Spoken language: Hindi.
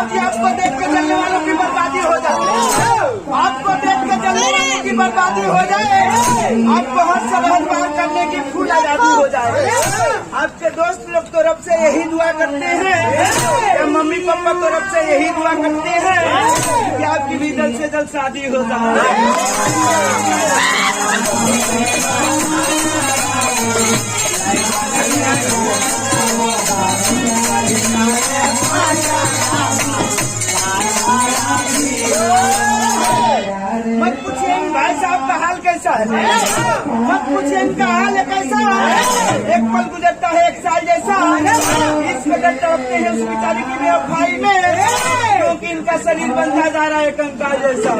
जी आपको देख के चलने वालों की बर्बादी हो जाए, आपको देख के चलने वालों की बर्बादी हो जाए, आपको हर सरहद पार करने की फूल आजादी हो जाए। आपके दोस्त लोग तो रब से यही दुआ करते हैं, या मम्मी पापा तो रब से यही दुआ करते हैं कि आपकी भी जल्द से जल्द शादी हो जाए। मत पूछिए भाई साहब का हाल कैसा है, मत पूछिए इनका हाल है कैसा है। एक पल गुजरता है एक साल जैसा, इस कदर तड़पते हैं उस बेचारी की बेवफाई में, क्योंकि इनका शरीर बनता जा रहा है कंकाल जैसा।